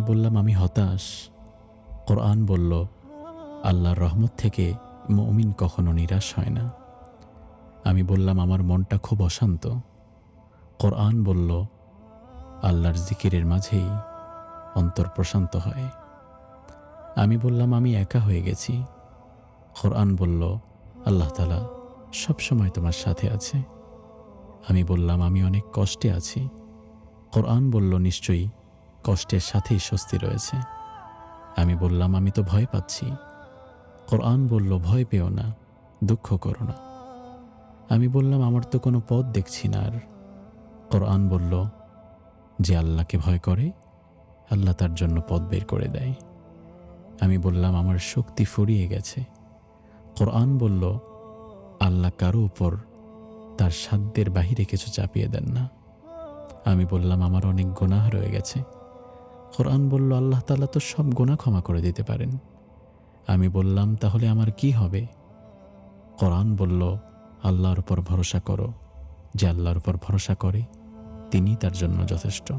বললাম আমি হতাশ। কোরআন বলল, আল্লাহর রহমত থেকে মুমিন কখনো নিরাশ হয় না। আমি বললাম আমার মনটা খুব অশান্ত। কোরআন বলল, আল্লাহর জিকিরের মাঝেই অন্তর প্রশান্ত হয়। আমি বললাম আমি একা হয়ে গেছি। কোরআন বলল, আল্লাহ তাআলা সবসময় তোমার সাথে আছে। আমি বললাম আমি অনেক কষ্টে আছি। কোরআন বলল, নিশ্চয়ই কষ্টের সাথেই স্বস্তি রয়েছে। আমি বললাম আমি তো ভয় পাচ্ছি। কোরআন বলল, ভয় পেও না, দুঃখ করো না। আমি বললাম আমার তো কোনো পথ দেখছি না আর। কোরআন বলল, যে আল্লাহকে ভয় করে আল্লাহ তার জন্য পথ বের করে দেয়। আমি বললাম আমার শক্তি ফুরিয়ে গেছে। কোরআন বলল, আল্লাহ কারো উপর তার সাধ্যের বাহিরে কিছু চাপিয়ে দেন না। আমি বললাম আমার অনেক গুনাহ রয়ে গেছে। কোরআন বলল, আল্লাহ তাআলা তো সব গুনাহ ক্ষমা করে দিতে পারেন। আমি বললাম তাহলে আমার কি হবে? কোরআন বলল, আল্লাহর উপর ভরসা করো। যে আল্লাহর উপর ভরসা করে তিনিই তার জন্য যথেষ্ট।